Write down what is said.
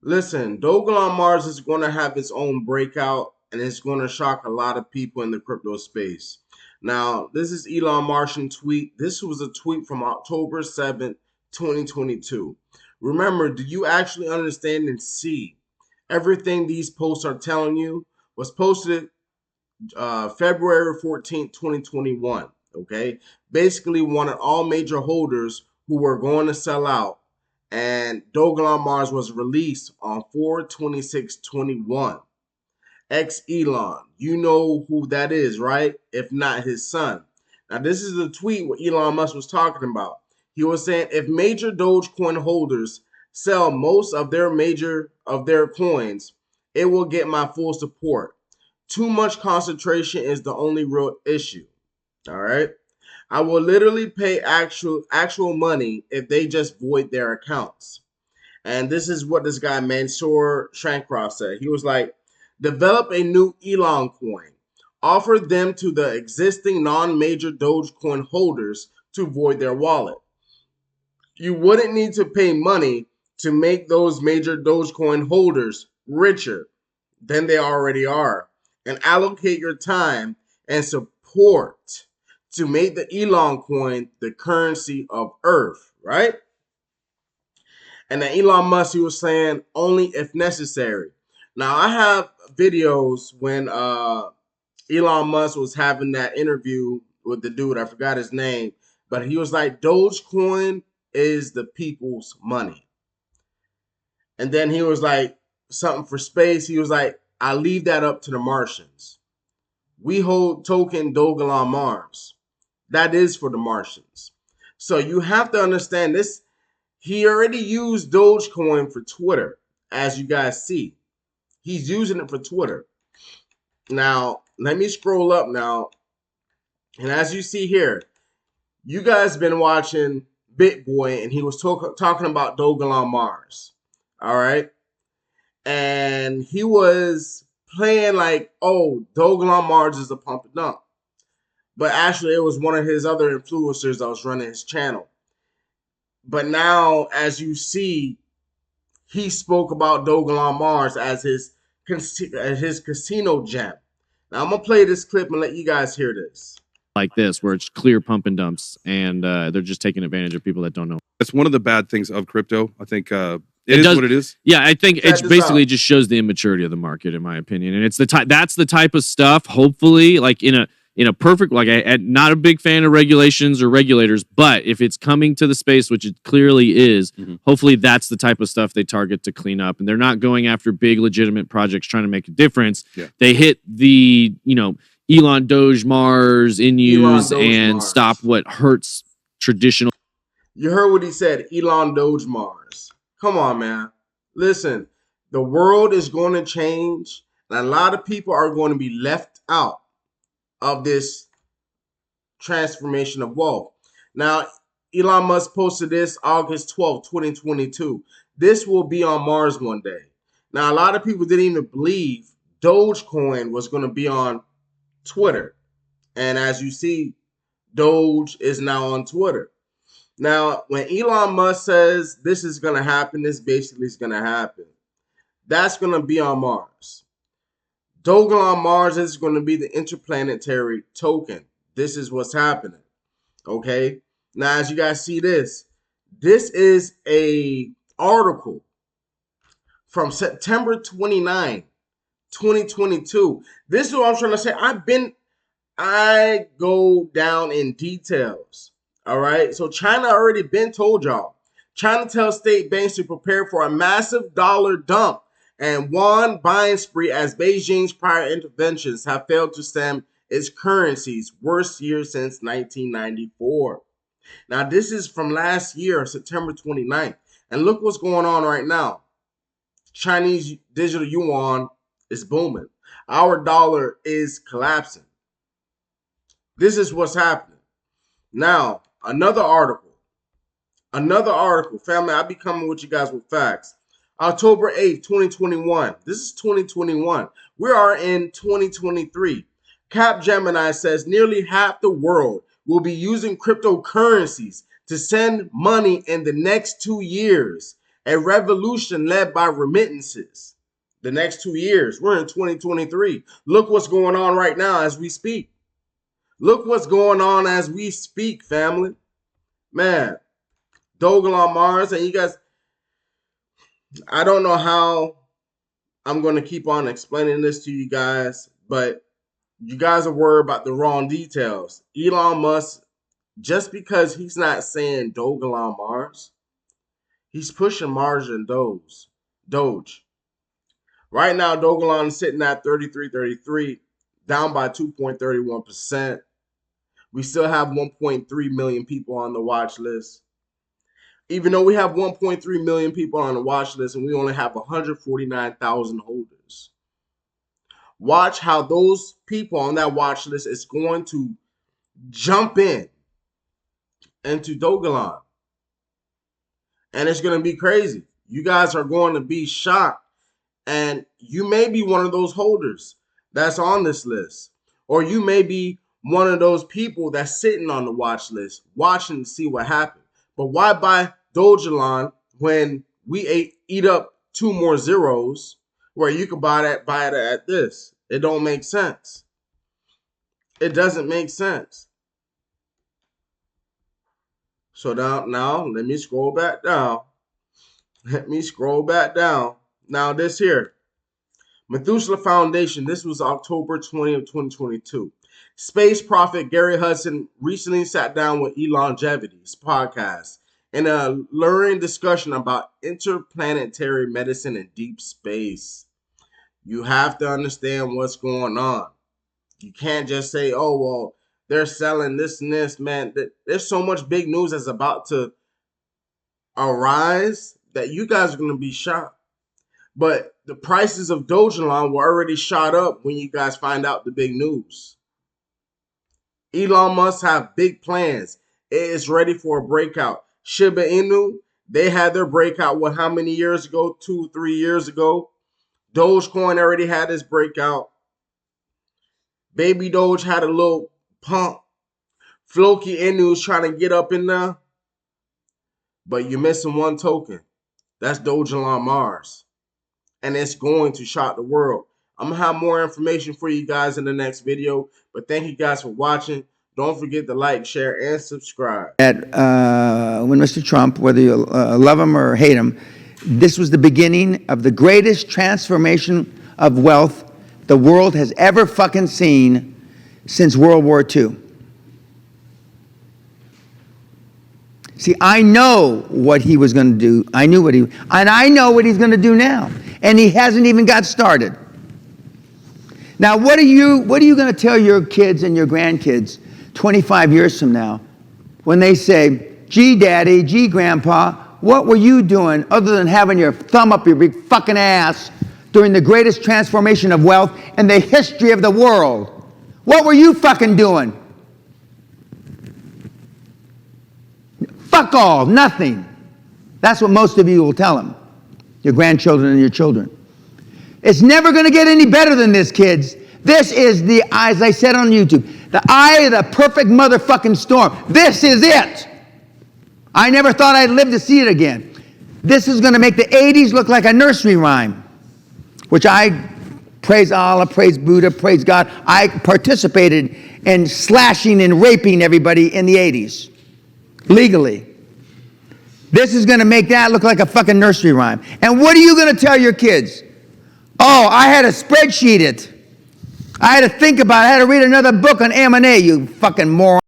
Listen, Dogelon Mars is going to have its own breakout, and it's going to shock a lot of people in the crypto space. Now, this is Elon Martian tweet. This was a tweet from October 7th, 2022. Remember, do you actually understand and see everything these posts are telling you? Was posted February 14th, 2021. Okay, basically wanted all major holders who were going to sell out, and Dogelon Mars was released on 4/26/21. Ex Elon, you know who that is, right? If not his son. Now, this is the tweet what Elon Musk was talking about. He was saying if major Dogecoin holders sell most of their coins, it will get my full support. Too much concentration is the only real issue. All right. I will literally pay actual money if they just void their accounts. And this is what this guy Mansoor Shankroff said. He was like, develop a new Elon coin. Offer them to the existing non-major Dogecoin holders to void their wallet. You wouldn't need to pay money to make those major Dogecoin holders richer than they already are, and allocate your time and support to make the Elon coin the currency of Earth, right? And then Elon Musk, he was saying only if necessary. Now, I have videos when Elon Musk was having that interview with the dude, I forgot his name, but he was like, Dogecoin is the people's money. And then he was like, something for space. He was like, I leave that up to the Martians. We hold token Dogelon Mars. That is for the Martians. So you have to understand this. He already used Dogecoin for Twitter, as you guys see. He's using it for Twitter. Now, let me scroll up now. And as you see here, you guys been watching BitBoy, and he was talking about Dogelon Mars. All right. And he was playing like, oh, Dogelon Mars is a pump and dump. But actually, it was one of his other influencers that was running his channel. But now, as you see, he spoke about Dogelon Mars as his casino gem. Now, I'm going to play this clip and let you guys hear this. Like this, where it's clear pump and dumps, and they're just taking advantage of people that don't know. That's one of the bad things of crypto. I think it is what it is. Yeah, I think it basically just shows the immaturity of the market, in my opinion. And it's that's the type of stuff, hopefully, like in a perfect, like I'm not a big fan of regulations or regulators, but if it's coming to the space, which it clearly is, hopefully that's the type of stuff they target to clean up. And they're not going after big legitimate projects trying to make a difference. Yeah. They hit the, Elon Doge Mars in use and Mars. Stop what hurts traditional. You heard what he said, Elon Doge Mars. Come on, man. Listen, the world is going to change, and a lot of people are going to be left out of this transformation of wealth. Now, Elon Musk posted this August 12th, 2022. This will be on Mars one day. Now, a lot of people didn't even believe Dogecoin was going to be on Twitter. And as you see, Doge is now on Twitter. Now, when Elon Musk says this is going to happen, this basically is going to happen. That's going to be on Mars. Dogelon Mars is going to be the interplanetary token. This is what's happening. Okay? Now, as you guys see this is a article from September 29, 2022. This is what I'm trying to say. I go down in details. All right. So China already been told y'all. China tells state banks to prepare for a massive dollar dump and yuan buying spree as Beijing's prior interventions have failed to stem its currency's worst year since 1994. Now, this is from last year, September 29th. And look what's going on right now. Chinese digital yuan is booming. Our dollar is collapsing. This is what's happening. Now, another article. Family, I'll be coming with you guys with facts. October 8th, 2021. This is 2021. We are in 2023. Capgemini says nearly half the world will be using cryptocurrencies to send money in the next 2 years. A revolution led by remittances. The next 2 years, we're in 2023. Look what's going on right now as we speak. Look what's going on as we speak, family. Man, Dogelon Mars, and you guys, I don't know how I'm going to keep on explaining this to you guys, but you guys are worried about the wrong details. Elon Musk, just because he's not saying Dogelon Mars, he's pushing Mars and Doge. Right now, Dogelon is sitting at 33.33, down by 2.31%. We still have 1.3 million people on the watch list. Even though we have 1.3 million people on the watch list and we only have 149,000 holders. Watch how those people on that watch list is going to jump into Dogelon. And it's going to be crazy. You guys are going to be shocked. And you may be one of those holders that's on this list. Or you may be one of those people that's sitting on the watch list, watching to see what happens. But why buy Dogelon when we eat up 2 more zeros where you could buy it at this? It don't make sense. It doesn't make sense. So now let me scroll back down. Now this here, Methuselah Foundation, this was October 20th, 2022. Space prophet Gary Hudson recently sat down with Elongevity's podcast in a alluring discussion about interplanetary medicine and deep space. You have to understand what's going on. You can't just say, oh, well, they're selling this and this, man. There's so much big news that's about to arise that you guys are going to be shocked. But the prices of Dogelon were already shot up when you guys find out the big news. Elon Musk have big plans. It is ready for a breakout. Shiba Inu, they had their breakout, what, how many years ago? 2-3 years ago. Dogecoin already had its breakout. Baby Doge had a little pump. Floki Inu is trying to get up in there. But you're missing one token. That's Dogelon Mars. And it's going to shock the world. I'm going to have more information for you guys in the next video. But thank you guys for watching. Don't forget to like, share, and subscribe. When Mr. Trump, whether you love him or hate him, this was the beginning of the greatest transformation of wealth the world has ever fucking seen since World War II. See, I know what he was going to do. I know what he's going to do now. And he hasn't even got started. Now, what are you going to tell your kids and your grandkids 25 years from now when they say, gee, Daddy, gee, Grandpa, what were you doing other than having your thumb up your big fucking ass during the greatest transformation of wealth in the history of the world? What were you fucking doing? Fuck all, nothing. That's what most of you will tell them, your grandchildren and your children. It's never going to get any better than this, kids. This is the, as I said on YouTube, the eye of the perfect motherfucking storm. This is it. I never thought I'd live to see it again. This is going to make the 80s look like a nursery rhyme, which I praise Allah, praise Buddha, praise God. I participated in slashing and raping everybody in the 80s, legally. This is going to make that look like a fucking nursery rhyme. And what are you going to tell your kids? Oh, I had to spreadsheet it. I had to think about it. I had to read another book on M&A, you fucking moron.